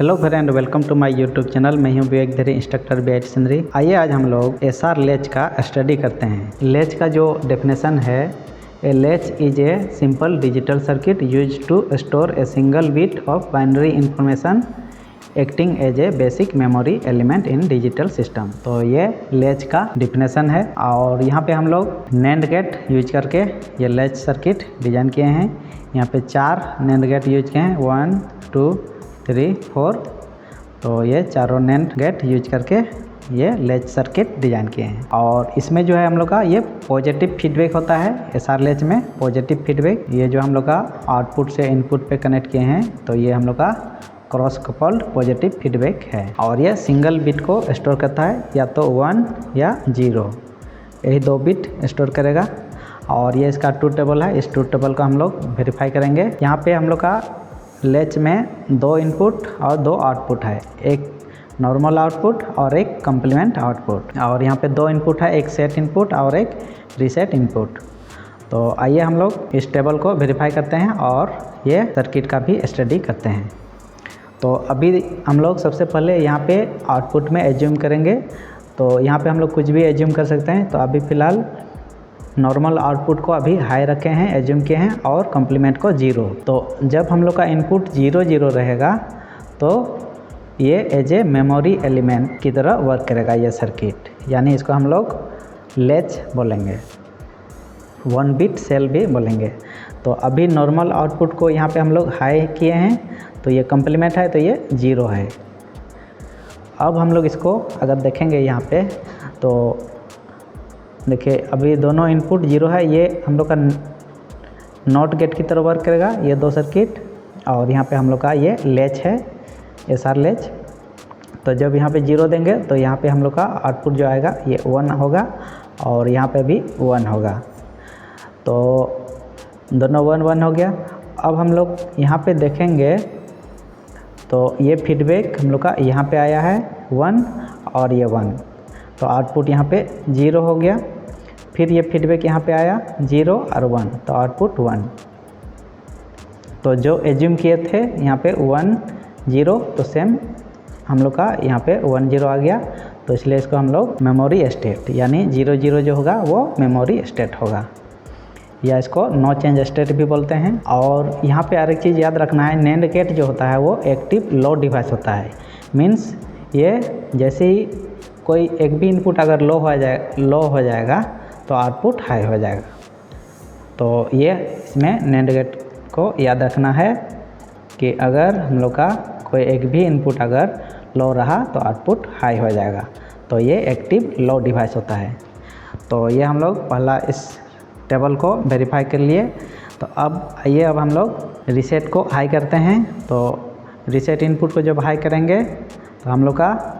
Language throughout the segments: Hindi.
Hello friend, welcome to my YouTube channel. मैं हूं विवेक धरी, इंस्ट्रक्टर BIT सिंदरी। आइए आज हम लोग SR लैच का स्टडी करते हैं। लैच का जो डेफिनेशन है, a latch is a simple digital circuit use to store a single bit of binary information acting as a basic memory element in digital system. तो ये लैच का डेफिनेशन है और यहाँ पे हम लोग NAND गेट यूज करके ये लैच सर्किट डिज़ाइन किए हैं। यहाँ पे 4 NAND गेट यूज किए हैं, 1 2 3 4। तो ये चारों NAND गेट यूज करके ये लैच सर्किट डिज़ाइन किए हैं। और इसमें जो है हम लोग का ये पॉजिटिव फीडबैक होता है। SR लैच में पॉजिटिव फीडबैक, ये जो हम लोग का आउटपुट से इनपुट पे कनेक्ट किए हैं, तो ये हम लोग का क्रॉस कपल्ड पॉजिटिव फीडबैक है। और ये सिंगल बिट को स्टोर करता है, या तो 1 या 0, यही 2 बिट स्टोर करेगा। और ये इसका ट्रूथ टेबल है, इस ट्रूथ टेबल को हम लोग वेरीफाई करेंगे। यहाँ पे हम लोग का लैच में 2 इनपुट और 2 आउटपुट है, एक नॉर्मल आउटपुट और एक कम्प्लीमेंट आउटपुट। और यहाँ पे 2 इनपुट है, एक सेट इनपुट और एक रीसेट इनपुट। तो आइए हम लोग इस टेबल को वेरीफाई करते हैं और ये सर्किट का भी स्टडी करते हैं। तो अभी हम लोग सबसे पहले यहाँ पे आउटपुट में एज्यूम करेंगे। तो यहाँ पे हम लोग कुछ भी एज्यूम कर सकते हैं। तो अभी फ़िलहाल नॉर्मल आउटपुट को अभी हाई रखे हैं, एज्यूम किए हैं, और कम्प्लीमेंट को 0। तो जब हम लोग का इनपुट 0 0 रहेगा तो ये एज ए मेमोरी एलिमेंट की तरह वर्क करेगा ये सर्किट, यानी इसको हम लोग लैच बोलेंगे, 1 बिट सेल भी बोलेंगे। तो अभी नॉर्मल आउटपुट को यहाँ पे हम लोग हाई किए हैं, तो ये कम्प्लीमेंट है, तो ये 0 है। अब हम लोग इसको अगर देखेंगे यहाँ पे, तो देखिए अभी दोनों इनपुट 0 है। ये हम लोग का नॉट गेट की तरह वर्क करेगा ये 2 सर्किट। और यहाँ पे हम लोग का ये लैच है, SR लैच। तो जब यहाँ पे 0 देंगे तो यहाँ पे हम लोग का आउटपुट जो आएगा ये 1 होगा, और यहाँ पे भी 1 होगा। तो दोनों 1 1 हो गया। अब हम लोग यहाँ पे देखेंगे तो ये फीडबैक हम लोग का यहाँ पे आया है 1 और ये 1, तो आउटपुट यहाँ पे 0 हो गया। फिर ये फीडबैक यहाँ पे आया 0 और 1, तो आउटपुट 1। तो जो एज्यूम किए थे यहाँ पे 1 0, तो सेम हम लोग का यहाँ पे 1 0 आ गया। तो इसलिए इसको हम लोग मेमोरी स्टेट, यानी 0 0 जो होगा वो मेमोरी स्टेट होगा, या इसको नो चेंज स्टेट भी बोलते हैं। और यहाँ पे और एक चीज़ याद रखना है, NAND गेट जो होता है वो एक्टिव लो डिवाइस होता है। मीन्स ये जैसे ही कोई एक भी इनपुट अगर लो हो जाएगा तो आउटपुट हाई हो जाएगा। तो ये इसमें NAND गेट को याद रखना है कि अगर हम लोग का कोई एक भी इनपुट अगर लो रहा तो आउटपुट हाई हो जाएगा। तो ये एक्टिव लो डिवाइस होता है। तो ये हम लोग पहला इस टेबल को वेरीफाई कर लिए। तो अब आइए, अब हम लोग रीसेट को हाई करते हैं। तो रीसेट इनपुट को जब हाई करेंगे तो हम लोग का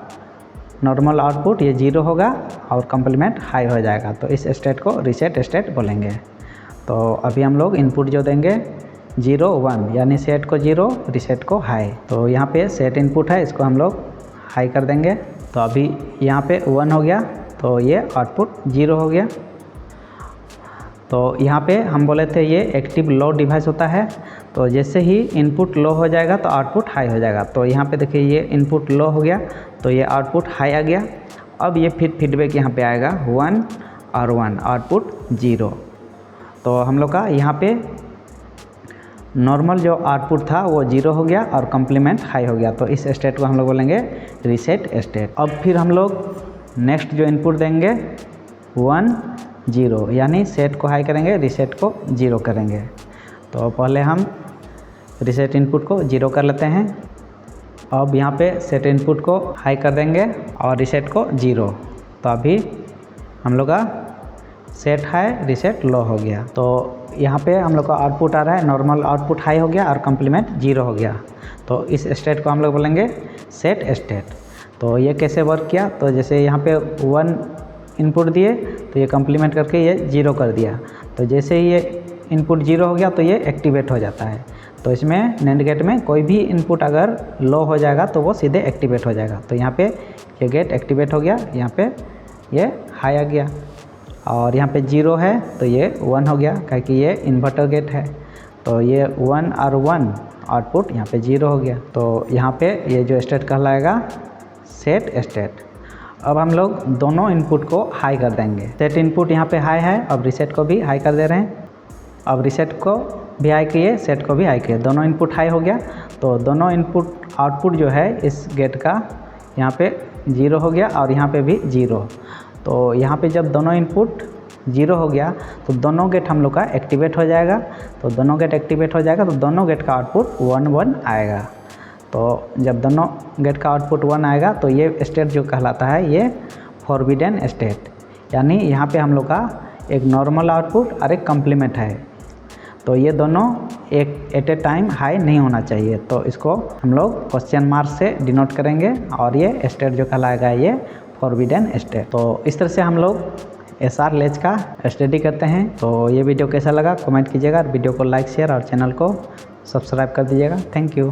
नॉर्मल आउटपुट ये 0 होगा और कम्प्लीमेंट हाई हो जाएगा। तो इस स्टेट को रीसेट स्टेट बोलेंगे। तो अभी हम लोग इनपुट जो देंगे 0 1, यानी सेट को 0, रीसेट को हाई। तो यहाँ पे सेट इनपुट है, इसको हम लोग हाई कर देंगे। तो अभी यहाँ पे 1 हो गया, तो ये आउटपुट 0 हो गया। तो यहाँ पे हम बोले थे ये एक्टिव लो डिवाइस होता है। तो जैसे ही इनपुट लो हो जाएगा तो आउटपुट हाई हो जाएगा। तो यहाँ पे देखिए ये इनपुट लो हो गया, तो ये आउटपुट हाई आ गया। अब ये फिर फीडबैक यहाँ पे आएगा 1 और 1, आउटपुट 0। तो हम लोग का यहाँ पे नॉर्मल जो आउटपुट था वो 0 हो गया और कम्प्लीमेंट हाई हो गया। तो इस स्टेट को हम लोग बोलेंगे रीसेट स्टेट। अब फिर हम लोग नेक्स्ट जो इनपुट देंगे 1 0, यानी सेट को हाई करेंगे, रीसेट को 0 करेंगे। तो पहले हम रीसेट इनपुट को 0 कर लेते हैं। अब यहाँ पे सेट इनपुट को हाई कर देंगे और रीसेट को 0। तो अभी हम लोग का सेट हाई, रीसेट लो हो गया। तो यहाँ पे हम लोग का आउटपुट आ रहा है, नॉर्मल आउटपुट हाई हो गया और कम्प्लीमेंट 0 हो गया। तो इस स्टेट को हम लोग बोलेंगे सेट स्टेट। तो ये कैसे वर्क किया, तो जैसे यहाँ पे 1 इनपुट दिए तो ये कम्प्लीमेंट करके ये 0 कर दिया। तो जैसे ही ये इनपुट 0 हो गया तो ये एक्टिवेट हो जाता है। तो इसमें NAND गेट में कोई भी इनपुट अगर लो हो जाएगा तो वो सीधे एक्टिवेट हो जाएगा। तो यहाँ पे ये गेट एक्टिवेट हो गया, यहाँ पे ये हाई आ गया। और यहाँ पे 0 है तो ये 1 हो गया, क्योंकि ये इन्वर्टर गेट है। तो ये 1 और 1 आउटपुट यहाँ पे 0 हो गया। तो यहाँ पे ये जो स्टेट कहलाएगा सेट स्टेट। अब हम लोग दोनों इनपुट को हाई कर देंगे। सेट इनपुट यहाँ पे हाई है, अब रीसेट को भी हाई कर दे रहे हैं। अब रीसेट को भी हाई किए, सेट को भी हाई किए, दोनों इनपुट हाई हो गया। तो दोनों इनपुट आउटपुट जो है इस गेट का यहाँ पे 0 हो गया और यहाँ पे भी 0। तो यहाँ पे जब दोनों इनपुट 0 हो गया तो दोनों गेट हम लोग का एक्टिवेट हो जाएगा। तो दोनों गेट एक्टिवेट हो जाएगा तो दोनों गेट का आउटपुट 1 1 आएगा। तो जब दोनों गेट का आउटपुट 1 आएगा तो ये स्टेट जो कहलाता है ये फॉरबिडन स्टेट, यानी यहाँ पे हम लोग का एक नॉर्मल आउटपुट और एक कम्प्लीमेंट है। तो ये दोनों एक एट ए टाइम हाई नहीं होना चाहिए। तो इसको हम लोग क्वेश्चन मार्क से डिनोट करेंगे और ये स्टेट जो कहलाएगा ये फॉरबिडन स्टेट। तो इस तरह से हम लोग एसआर लैच का स्टडी करते हैं। तो ये वीडियो कैसा लगा कमेंट कीजिएगा, वीडियो को लाइक शेयर और चैनल को सब्सक्राइब कर दीजिएगा। Thank you.